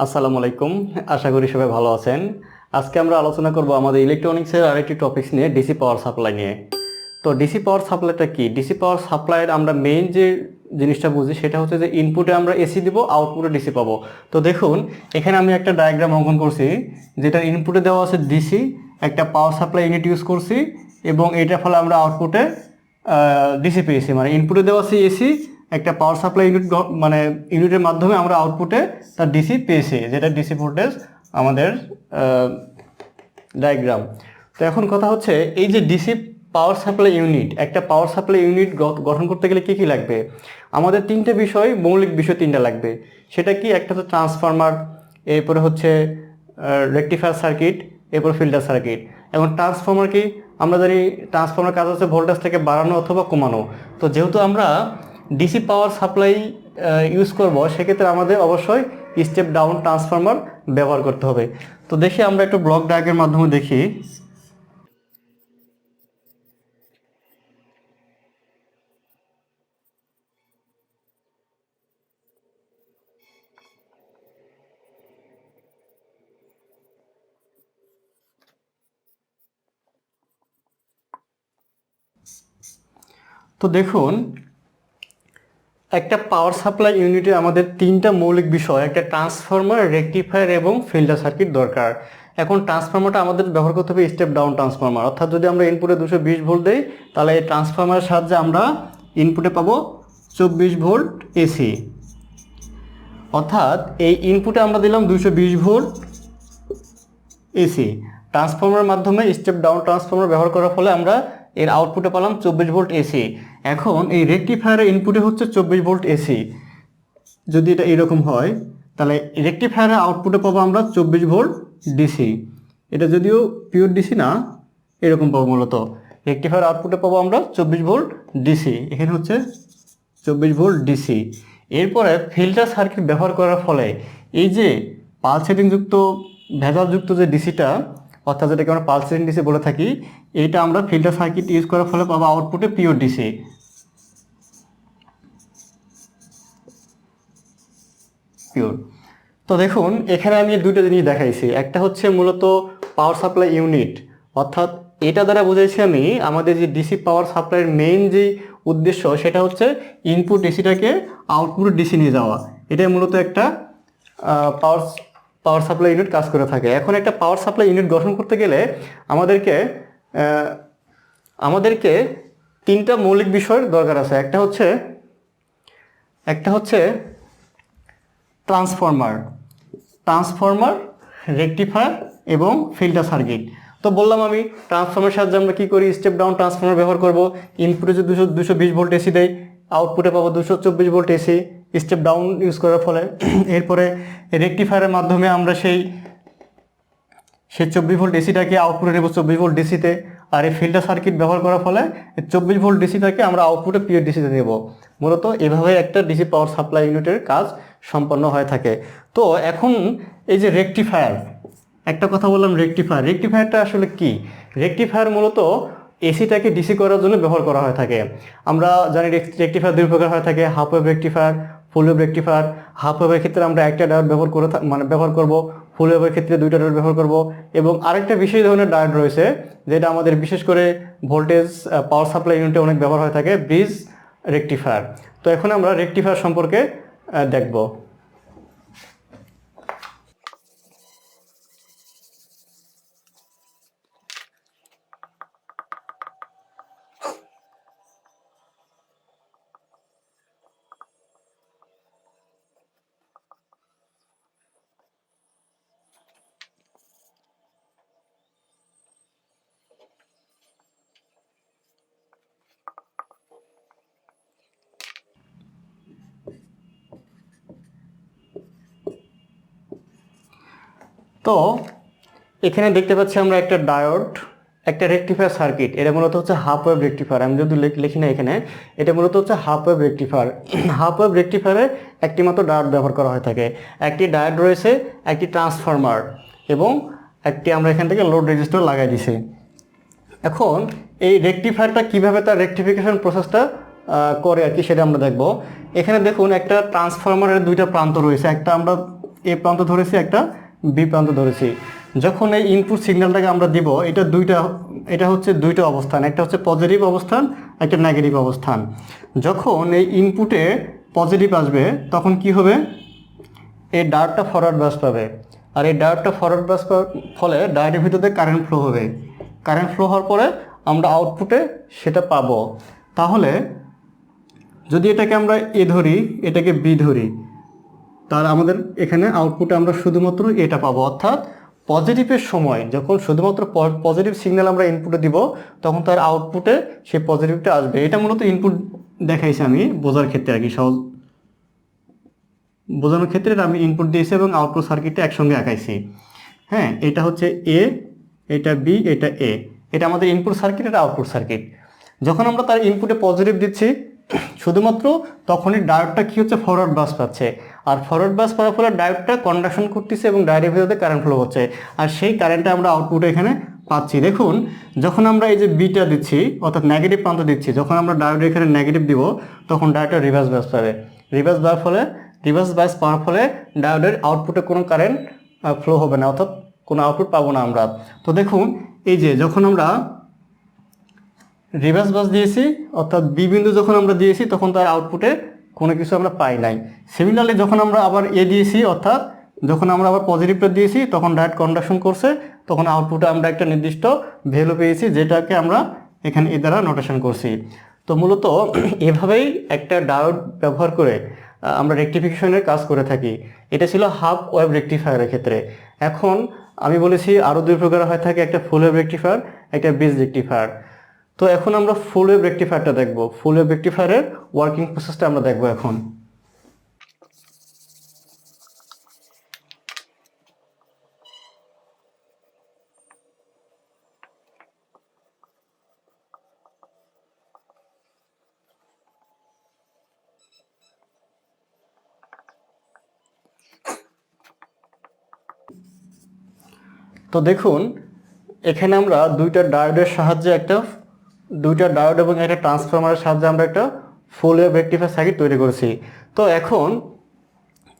আসসালামু আলাইকুম। আশা করি সবাই ভালো আছেন। আজকে আমরা আলোচনা করব আমাদের ইলেকট্রনিক্সের আরেকটি টপিকস নিয়ে, ডিসি পাওয়ার সাপ্লাই নিয়ে। তো ডিসি পাওয়ার সাপ্লাইটা কি? ডিসি পাওয়ার সাপ্লাইয়ের আমরা মেইন যে জিনিসটা বুঝি সেটা হচ্ছে যে ইনপুটে আমরা এসি দিব, আউটপুটে ডিসি পাবো। তো দেখুন, এখানে আমি একটা ডায়াগ্রাম অঙ্কন করছি, যেটা ইনপুটে দেওয়া আছে ডিসি, একটা পাওয়ার সাপ্লাই ইউনিট ইউজ করছি এবং এটার ফলে আমরা আউটপুটে ডিসি পেয়েছি। মানে ইনপুটে দেওয়া আছে এসি, একটা পাওয়ার সাপ্লাই ইউনিট মানে ইউনিটের মাধ্যমে আমরা আউটপুটে তার ডিসি পেয়েছি, যেটা ডিসি ভোল্টেজ আমাদের ডায়াগ্রাম। তো এখন কথা হচ্ছে, এই যে ডিসি পাওয়ার সাপ্লাই ইউনিট, একটা পাওয়ার সাপ্লাই ইউনিট গঠন করতে গেলে কী কী লাগবে? আমাদের তিনটে বিষয়, মৌলিক বিষয় তিনটা লাগবে। সেটা কি? একটা হচ্ছে ট্রান্সফরমার, এরপরে হচ্ছে রেকটিফায়ার সার্কিট, এরপর ফিল্টার সার্কিট। এবং ট্রান্সফরমার কি? আমরা জানি ট্রান্সফরমার কাজ হচ্ছে ভোল্টেজটাকে বাড়ানো অথবা কমানো। তো যেহেতু আমরা ডিসি পাওয়ার সাপ্লাই ইউজ করব, সেক্ষেত্রে আমাদের অবশ্যই স্টেপ ডাউন ট্রান্সফরমার ব্যবহার করতে হবে। তো দেখি আমরা একটু ব্লক ডায়াগ্রামের মাধ্যমে দেখি। তো দেখুন, একটা পাওয়ার সাপ্লাই ইউনিটে আমাদের তিনটা মৌলিক বিষয়, একটা ট্রান্সফরমার, রেকটিফায়ার এবং ফিল্টার সার্কিট দরকার। এখন ট্রান্সফরমারটা আমাদের ব্যবহার করতে হবে স্টেপ ডাউন ট্রান্সফরমার, অর্থাৎ যদি আমরা ইনপুটে 220 ভোল্ট দেই, তাহলে এই ট্রান্সফরমারের সাহায্যে আমরা ইনপুটে পাবো 24 ভোল্ট এসি। অর্থাৎ এই ইনপুটে আমরা দিলাম 220 ভোল্ট এসি, ট্রান্সফরমারের মাধ্যমে স্টেপ ডাউন ট্রান্সফরমার ব্যবহার করার ফলে আমরা এর আউটপুটে পেলাম 24 ভোল্ট এসি। এখন এই রেকটিফায়ারের ইনপুটে হচ্ছে 24 ভোল্ট এসি। যদি এটা এরকম হয়, তাহলে রেকটিফায়ারের আউটপুটে পাবো আমরা 24 ভোল্ট ডিসি। এটা যদিও পিওর ডিসি না, এরকম পাবো মূলত। রেকটিফায়ার আউটপুটে পাবো আমরা 24 ভোল্ট ডিসি, এখানে হচ্ছে 24 ভোল্ট ডিসি। এরপরে ফিল্টার সার্কিট ব্যবহার করার ফলে এই যে পালস সেটিংযুক্ত, ভেজালযুক্ত যে ডিসিটা, অর্থাৎ যেটাকে আমরা পালস সেটিং ডিসি বলে থাকি, এইটা আমরা ফিল্টার সার্কিট ইউজ করার ফলে পাবো আউটপুটে পিওর ডিসি। পিওর। তো দেখুন, এখানে আমি দুটো জিনিস দেখাইছি। একটা হচ্ছে মূলত পাওয়ার সাপ্লাই ইউনিট, অর্থাৎ এটা দ্বারা বুঝাইছি আমি আমাদের যে ডিসি পাওয়ার সাপ্লাইয়ের মেইন যে উদ্দেশ্য, সেটা হচ্ছে ইনপুট ডিসিটাকে আউটপুট ডিসি নিয়ে যাওয়া। এটাই মূলত একটা পাওয়ার পাওয়ার সাপ্লাই ইউনিট কাজ করে থাকে। এখন একটা পাওয়ার সাপ্লাই ইউনিট গঠন করতে গেলে আমাদেরকে আমাদেরকে তিনটা মৌলিক বিষয়ের দরকার আছে। একটা হচ্ছে ট্রান্সফরমার, রেকটিফায়ার এবং ফিল্টার সার্কিট। তো বললাম আমি, ট্রান্সফরমারের সাহায্যে আমরা কী করি? স্টেপ ডাউন ট্রান্সফরমার ব্যবহার করব। ইনপুটে যদি 220 ভোল্ট এসি দেয়, আউটপুটে পাবো 224 volt AC, step down use করার ফলে। এরপরে রেকটিফায়ারের মাধ্যমে আমরা সেই 24 ভোল্ট এসিটাকে আউটপুটে নেব 24 ভোল্ট ডিসিতে। আর এই ফিল্টার সার্কিট ব্যবহার করার ফলে 24 ভোল্ট ডিসিটাকে আমরা আউটপুটে পিওর ডিসিতে নেব। মূলত এভাবে একটা ডিসি পাওয়ার সাপ্লাই ইউনিটের কাজ সম্পন্ন হয়ে থাকে। তো এখন এই যে রেকটিফায়ার, একটা কথা বললাম, রেকটিফায়ারটা আসলে কি? রেকটিফায়ার মূলত এসিটাকে ডিসি করার জন্য ব্যবহার করা হয়ে থাকে। আমরা জানি রেকটিফায়ার দুই প্রকার হয়ে থাকে, হাফ ওয়েভ রেকটিফায়ার, ফুল ওয়েভ রেকটিফায়ার। হাফ ওয়েভের ক্ষেত্রে আমরা একটা ডায়োড ব্যবহার করব, ফুল ওয়েভের ক্ষেত্রে দুইটা ডায়োড ব্যবহার করব। এবং আরেকটা বিশেষ ধরনের ডায়োড রয়েছে, যেটা আমাদের বিশেষ করে ভোল্টেজ পাওয়ার সাপ্লাই ইউনিটে অনেক ব্যবহার হয়ে থাকে, ব্রিজ রেকটিফায়ার। তো এখন আমরা রেকটিফায়ার সম্পর্কে দেখব। তো এখানে দেখতে পাচ্ছি আমরা একটা ডায়োড, একটা রেকটিফায়ার সার্কিট। এটা মূলত হচ্ছে হাফ ওয়েভ রেকটিফায়ার। আমি যদি লিখি না এখানে, এটা মূলত হচ্ছে half wave rectifier. Half wave রেকটিফায়ারে একটি মাত্র ডায়োড ব্যবহার করা হয়ে থাকে। একটি ডায়োড রয়েছে, একটি ট্রান্সফরমার এবং একটি আমরা এখান থেকে লোড রেজিস্টার লাগাই দিছি। এখন এই রেকটিফায়ারটা কীভাবে তার রেকটিফিকেশন প্রসেসটা করে আর কি, সেটা আমরা দেখব। এখানে দেখুন, একটা ট্রান্সফরমারের দুইটা প্রান্ত রয়েছে। একটা আমরা এ প্রান্ত ধরেছি, একটা বি প্রান্ত ধরেছি। যখন এই ইনপুট সিগন্যালটাকে আমরা দিব, এটা হচ্ছে দুইটা অবস্থান, একটা হচ্ছে পজিটিভ অবস্থান, একটা নেগেটিভ অবস্থান। যখন এই ইনপুটে পজিটিভ আসবে তখন কি হবে, এই ডায়োডটা ফরওয়ার্ড বাস পাবে, আর এই ডায়োডটা ফরওয়ার্ড বাস ফলে ডায়োডের ভিতরে কারেন্ট ফ্লো হবে। কারেন্ট ফ্লো হওয়ার পরে আমরা আউটপুটে সেটা পাবো। তাহলে যদি এটাকে আমরা এ ধরি, এটাকে বি ধরি, তার আমাদের এখানে আউটপুটে আমরা শুধুমাত্র এটা পাবো। অর্থাৎ পজিটিভের সময় যখন শুধুমাত্র পজিটিভ সিগন্যাল আমরা ইনপুটে দিব, তখন তার আউটপুটে সেই পজিটিভটা আসবে। এটা মূলত ইনপুট দেখাইছি আমি বোঝার ক্ষেত্রে আর কি, সহজ বোঝানোর ক্ষেত্রে আমি ইনপুট দিয়েছি এবং আউটপুট সার্কিটটা একসঙ্গে আঁকাইছি। হ্যাঁ, এটা হচ্ছে এ, এটা বি, এটা এ, এটা আমাদের ইনপুট সার্কিট, এটা আউটপুট সার্কিট। যখন আমরা তার ইনপুটে পজিটিভ দিচ্ছি শুধুমাত্র তখনই ডায়োডটা কি হচ্ছে, ফরওয়ার্ড বাস পাচ্ছে। আর ফরওয়ার্ড বাস পাওয়ার ফলে ডায়োডটা কন্ডাকশন করতেছে এবং ডায়োডের ভিতরে কারেন্ট ফ্লো হচ্ছে, আর সেই কারেন্টটা আমরা আউটপুটে এখানে পাচ্ছি। দেখুন, যখন আমরা এই যে বিটা দিচ্ছি অর্থাৎ নেগেটিভ প্রান্ত দিচ্ছি, যখন আমরা ডায়োডের এখানে নেগেটিভ দিব তখন ডায়োডটা রিভার্স বাস পাবে। রিভার্স বাস পাওয়ার ফলে ডায়োডের আউটপুটে কোনো কারেন্ট ফ্লো হবে না, অর্থাৎ কোনো আউটপুট পাবো না আমরা। তো দেখুন, এই যে যখন আমরা রিভার্স বাস দিয়েছি অর্থাৎ বি বিন্দু যখন আমরা দিয়েছি তখন তার আউটপুটে কোনো কিছু আমরা পাই নাই। সিমিলারলি যখন আমরা আবার এ দিয়েছি অর্থাৎ যখন আমরা আবার পজিটিভটা দিয়েছি তখন ডায়োড কন্ডাকশন করছে, তখন আউটপুটে আমরা একটা নির্দিষ্ট ভ্যালু পেয়েছি, যেটাকে আমরা এখানে এ দ্বারা নোটেশন করছি। তো মূলত এভাবেই একটা ডায়োড ব্যবহার করে আমরা রেকটিফিকেশনের কাজ করে থাকি। এটা ছিল হাফ ওয়েভ রেকটিফায়ারের ক্ষেত্রে। এখন আমি বলেছি আরও দুই প্রকার হয়ে থাকে, একটা ফুল ওয়েভ রেকটিফায়ার, একটা বেস রেকটিফায়ার। তো এখন আমরা ফুল ওয়েভ রেকটিফায়ারটা দেখব। ফুল ওয়েভ রেকটিফায়ারের ওয়ার্কিং প্রসেসটা আমরা দেখব এখন। তো দেখুন, এখানে আমরা দুইটা ডায়োডের সাহায্যে দুইটা ডায়োড এবং একটা ট্রান্সফরমারের সাহায্যে আমরা একটা ফুল ওয়েভ রেকটিফায়ার সার্কিট তৈরি করেছি। তো এখন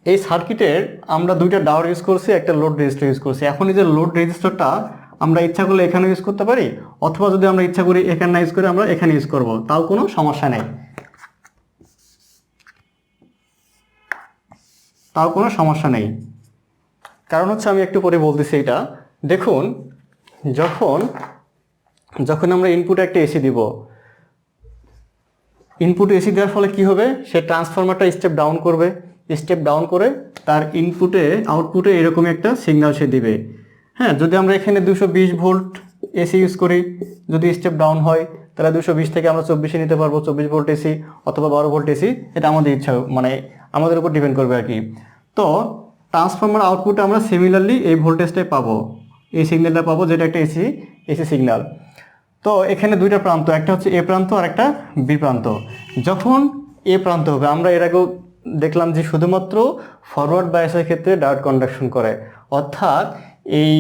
এই সার্কিটের আমরা দুইটা ডায়োড ইউজ করছি, একটা লোড রেজিস্টার ইউজ করছি। এখন এই যে লোড রেজিস্টারটা আমরা ইচ্ছা করলে এখানে ইউজ করতে পারি, অথবা যদি আমরা ইচ্ছা করি এখানে না ইউজ করে আমরা এখানে ইউজ করব, তাও কোনো সমস্যা নেই, কারণ হচ্ছে আমি একটু পরে বলতেছি এটা। দেখুন, যখন আমরা ইনপুটে একটা এসি দিব, ইনপুটে এসি দেওয়ার ফলে কি হবে, সে ট্রান্সফরমারটা স্টেপ ডাউন করে তার আউটপুটে এরকমই একটা সিগন্যাল সে দিবে। হ্যাঁ, যদি আমরা এখানে 220 ভোল্ট এসি ইউজ করি, যদি স্টেপ ডাউন হয় তাহলে 220 থেকে আমরা 24-এ নিতে পারবো, 24 ভোল্ট এসি অথবা 12 ভোল্ট এসি, এটা আমাদের ইচ্ছা, মানে আমাদের উপর ডিপেন্ড করবে আর কি। তো ট্রান্সফরমার আউটপুটে আমরা সিমিলারলি এই ভোল্টেজটাই পাবো, এই সিগন্যালটা পাবো, যেটা একটা এসি সিগন্যাল। তো এখানে দুইটা প্রান্ত, একটা হচ্ছে এ প্রান্ত আর একটা বি প্রান্ত। যখন এ প্রান্ত হবে, আমরা এর আগেও দেখলাম যে শুধুমাত্র ফরওয়ার্ড বায়াসের ক্ষেত্রে ডায়োড কন্ডাকশন করে, অর্থাৎ এই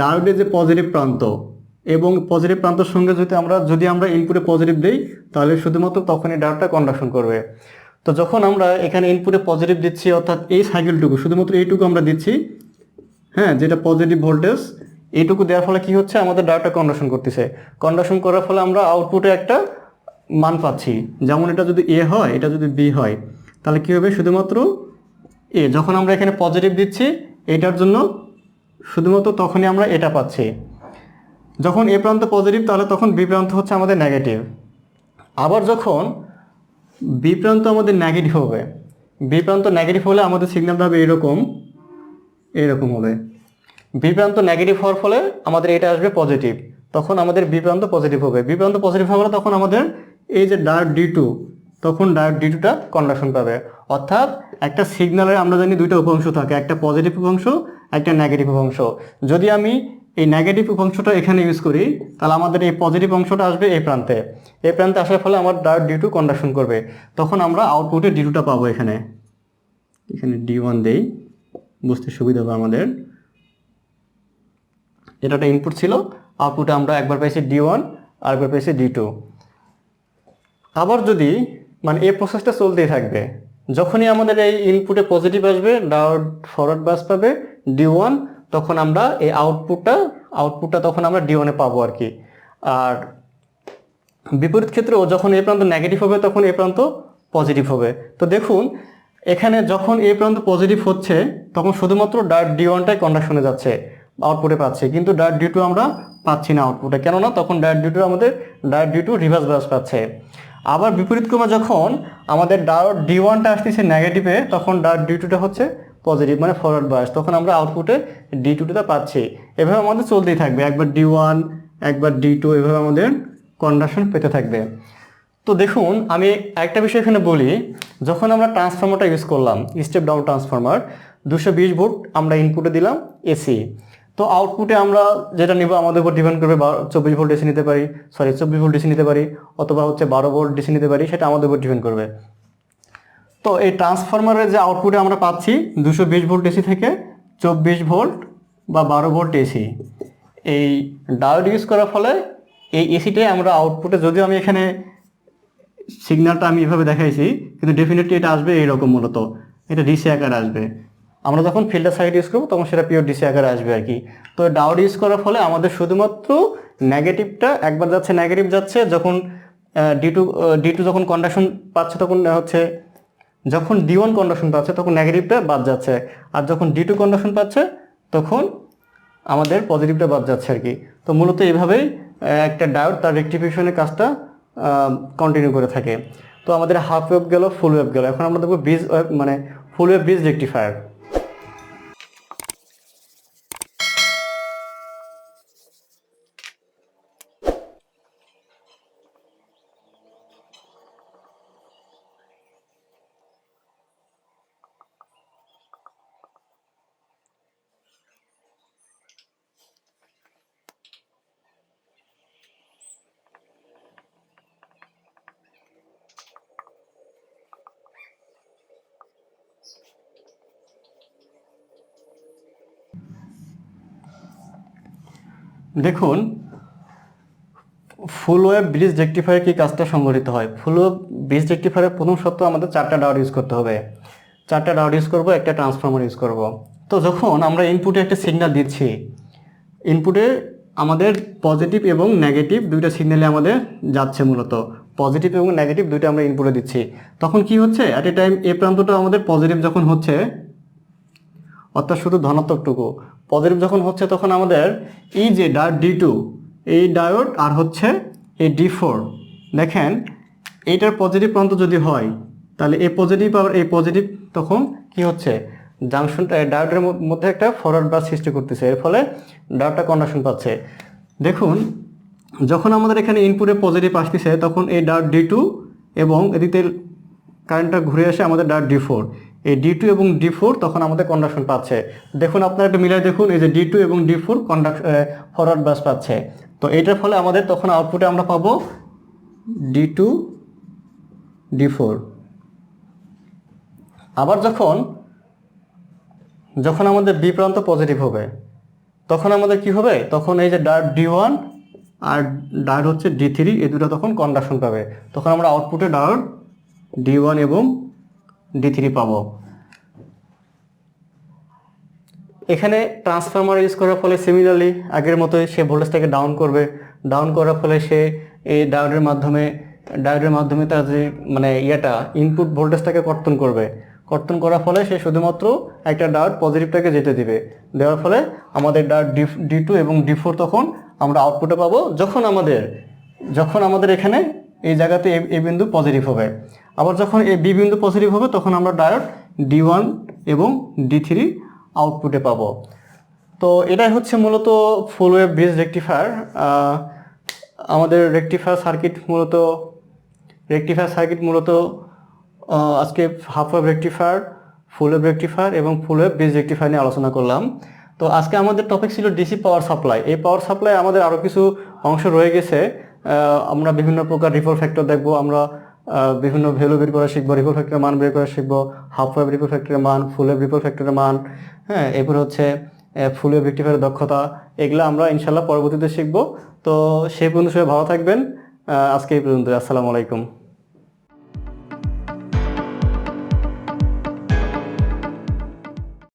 ডায়োডের যে পজিটিভ প্রান্ত এবং পজিটিভ প্রান্তের সঙ্গে যদি আমরা ইনপুটে পজিটিভ দিই তাহলে শুধুমাত্র তখনই ডায়োডটা কন্ডাকশন করবে। তো যখন আমরা এখানে ইনপুটে পজিটিভ দিচ্ছি অর্থাৎ এই সাইকেলটুকু শুধুমাত্র এইটুকু আমরা দিচ্ছি, হ্যাঁ, যেটা পজিটিভ ভোল্টেজ, এইটুকু দেওয়ার ফলে কি হচ্ছে, আমাদের ডায়োডটা কন্ডাকশন করার ফলে আমরা আউটপুটে একটা মান পাচ্ছি। যেমন এটা যদি এ হয়, এটা যদি বি হয়, তাহলে কি হবে, শুধুমাত্র এ। যখন আমরা এখানে পজিটিভ দিচ্ছি এটার জন্য শুধুমাত্র তখনই আমরা এটা পাচ্ছি। যখন এ প্রান্ত পজিটিভ তাহলে তখন বি প্রান্ত হচ্ছে আমাদের নেগেটিভ। আবার যখন বি প্রান্ত আমাদের নেগেটিভ হবে, বি প্রান্ত নেগেটিভ হলে আমাদের সিগন্যালটা হবে এরকম হবে। বি প্রান্ত নেগেটিভ হওয়ার ফলে আমাদের এটা আসবে পজিটিভ, তখন আমাদের বি প্রান্ত পজিটিভ হবে। বি প্রান্ত পজিটিভ হওয়ার তখন আমাদের এই যে ডায়োড D2, তখন ডায়োড D2টা কন্ডাকশন পাবে। অর্থাৎ একটা সিগন্যালের আমরা জানি দুইটা উপাংশ থাকে, একটা পজিটিভ উপাংশ, একটা নেগেটিভ উপাংশ। যদি আমি এই নেগেটিভ উপাংশটা এখানে ইউজ করি তাহলে আমাদের এই পজিটিভ অংশটা আসবে এই প্রান্তে আসার ফলে আমার ডায়োড D2 কন্ডাকশন করবে, তখন আমরা আউটপুটে D2টা পাবো। এখানে D1 দেই, বুঝতে সুবিধা হবে আমাদের। এটা একটা ইনপুট ছিল, আউটপুটে আমরা একবার পেয়েছি D1 আর একবার পেয়েছি D2। আবার যদি এই প্রসেসটা চলতেই থাকবে, যখনই আমাদের এই ইনপুটে পজিটিভ আসবে, ডায়োড ফরওয়ার্ড বাস পাবে D1, তখন আমরা এই আউটপুটটা তখন আমরা D1 এ পাবো আর কি। আর বিপরীত ক্ষেত্রেও যখন এই প্রান্ত নেগেটিভ হবে তখন এই প্রান্ত পজিটিভ হবে। তো দেখুন এখানে যখন এই প্রান্ত পজিটিভ হচ্ছে তখন শুধুমাত্র ডায়োড D1টাই কন্ডাকশনে যাচ্ছে, আউটপুটে পাচ্ছে, কিন্তু ডায়োড D2 আমরা পাচ্ছি না আউটপুটে, কেননা তখন ডায়োড D2 রিভার্স বায়াস পাচ্ছে। আবার বিপরীত ক্রমে যখন আমাদের ডায়োড D1টা আসতেছে নেগেটিভে, তখন ডায়োড D2টা হচ্ছে পজিটিভ মানে ফরওয়ার্ড বায়াস, তখন আমরা আউটপুটে D2টা পাচ্ছি। এভাবে আমাদের চলতেই থাকবে, একবার D1 একবার D2, এভাবে আমাদের কন্ডাকশন পেতে থাকবে। তো দেখুন আমি একটা বিষয় এখানে বলি, যখন আমরা ট্রান্সফর্মারটা ইউজ করলাম, স্টেপ ডাউন ট্রান্সফর্মার, 220 ভোল্ট আমরা ইনপুটে দিলাম এসি, তো আউটপুটে আমরা যেটা নিব আমাদের উপর ডিপেন্ড করবে, 24 ভোল্ট ডিসি নিতে পারি, 24 ভোল্ট ডিসি নিতে পারি, অথবা হচ্ছে 12 ভোল্ট ডিসি নিতে পারি, সেটা আমাদের উপর ডিপেন্ড করবে। তো এই ট্রান্সফরমারের যে আউটপুটে আমরা পাচ্ছি 220 ভোল্ট এসি থেকে 24 ভোল্ট বা 12 ভোল্ট এসি, এই ডায়োড ইউজ করার ফলে এই এসিটাই আমরা আউটপুটে, যদিও আমি এখানে সিগন্যালটা আমি এভাবে দেখাইছি, কিন্তু ডেফিনেটলি এটা আসবে এইরকম, মূলত এটা ডিসি আকারে আসবে। আমরা যখন ফিল্টার সার্কিট ইউজ করবো তখন সেটা পিওর ডিসি আকারে আসবে আর কি। তো ডায়োড ইউজ করার ফলে আমাদের শুধুমাত্র নেগেটিভটা একবার যাচ্ছে, নেগেটিভ যাচ্ছে যখন D2 যখন কন্ডাকশন পাচ্ছে, তখন হচ্ছে যখন D1 কন্ডাকশন পাচ্ছে তখন নেগেটিভটা বাদ যাচ্ছে, আর যখন D2 কন্ডাকশন পাচ্ছে তখন আমাদের পজিটিভটা বাদ যাচ্ছে আর কি। তো মূলত এইভাবেই একটা ডায়োড তার রেকটিফিকেশনের কাজটা কন্টিনিউ করে থাকে। তো আমাদের হাফ ওয়েভ গেল, ফুল ওয়েভ গেল, এখন আমরা দেখবো ব্রিজ ওয়েভ, মানে ফুল ওয়েভ ব্রিজ রেকটিফায়ার। দেখুন ফুল ওয়েভ ব্রিজ রেকটিফায়ার কি কাজটা সংঘটিত হয়। ফুল ওয়েভ ব্রিজ রেকটিফায়ারের প্রথম শর্ত আমাদের 4টা ডায়োড ইউজ করতে হবে, 4টা ডায়োড ইউজ করবো, একটা ট্রান্সফর্মার ইউজ করব। তো যখন আমরা ইনপুটে একটা সিগন্যাল দিচ্ছি, ইনপুটে আমাদের পজিটিভ এবং নেগেটিভ দুইটা সিগন্যালে আমাদের যাচ্ছে, মূলত পজিটিভ এবং নেগেটিভ দুইটা আমরা ইনপুটে দিচ্ছি, তখন কি হচ্ছে অ্যাট এ টাইম এই প্রান্তটা আমাদের পজিটিভ যখন হচ্ছে, অর্থাৎ শুধু ধনাত্মকটুকু পজিটিভ যখন হচ্ছে, তখন আমাদের এই যে ডায়োড D2, এই ডায়োড আর হচ্ছে এই D4, দেখেন এইটার পজিটিভ প্রান্ত যদি হয় তাহলে এই পজিটিভ আর এই পজিটিভ তখন কি হচ্ছে, জাংশনটা ডায়োডের মধ্যে একটা ফরওয়ার্ড বাস সৃষ্টি করতেছে, এর ফলে ডায়োডটা কন্ডাকশন পাচ্ছে। দেখুন যখন আমাদের এখানে ইনপুটে পজিটিভ আসতেছে তখন এই ডায়োড D2 এবং এদিকে কারেন্টটা ঘুরে আসে আমাদের ডায়োড D4, এই D2 এবং D4 তখন আমাদের কন্ডাকশন পাচ্ছে। দেখুন আপনারা একটু মিলাই দেখুন, এই যে D2 এবং D4 ফরওয়ার্ড বাস পাচ্ছে, তো এইটার ফলে আমাদের তখন আউটপুটে আমরা পাবো D2 D4। আবার যখন আমাদের বি প্রান্ত পজিটিভ হবে তখন আমাদের কি হবে, তখন এই যে ডায়োড D1 আর ডায়োড হচ্ছে D3, এই দুটো তখন কন্ডাকশন পাবে, তখন আমরা আউটপুটে ডায়োড D1 এবং D3 পাবো। এখানে ট্রান্সফর্মার ইউজ করার ফলে সিমিলারলি আগের মতোই সে ভোল্টেজটাকে ডাউন করবে, ডাউন করার ফলে সে এই ডায়োডের মাধ্যমে তার যে মানে ইনপুট ভোল্টেজটাকে কর্তন করার ফলে সে শুধুমাত্র একটা ডায়োড পজিটিভটাকে যেতে দিবে, দেওয়ার ফলে আমাদের ডায়োড D2 এবং D4 তখন আমরা আউটপুটে পাবো, যখন আমাদের এখানে এই জায়গাতে এ বিন্দু পজিটিভ হবে। আবার যখন এই বি বিন্দু পজিটিভ হবে তখন আমরা ডায়োড D1 এবং D3 আউটপুটে পাবো। তো এটাই হচ্ছে মূলত ফুল ওয়েভ ব্রিজ রেকটিফায়ার। আমাদের রেকটিফায়ার সার্কিট মূলত আজকে হাফ ওয়েভ রেকটিফায়ার, ফুল ওয়েভ রেকটিফায়ার এবং ফুল ওয়েভ ব্রিজ রেকটিফায়ার নিয়ে আলোচনা করলাম। তো আজকে আমাদের টপিক ছিল ডিসি পাওয়ার সাপ্লাই। এই পাওয়ার সাপ্লাই আমাদের আরও কিছু অংশ রয়ে গেছে, আমরা বিভিন্ন প্রকার রিপল ফ্যাক্টর দেখবো, আমরা বিভিন্ন ভ্যালু বের করা শিখবো, রিপল ফ্যাক্টরের মান বের করা শিখবো, হাফ ওয়েভ রিপল ফ্যাক্টরের মান, ফুল ওয়েভ রিপল ফ্যাক্টরের মান, হ্যাঁ, এরপর হচ্ছে ফুল ওয়েভ রেকটিফায়ারের দক্ষতা, এগুলো আমরা ইনশাল্লাহ পরবর্তীতে শিখবো। তো সেই পর্যন্ত সবাই ভালো থাকবেন, আজকে এই পর্যন্ত, আসসালামু আলাইকুম।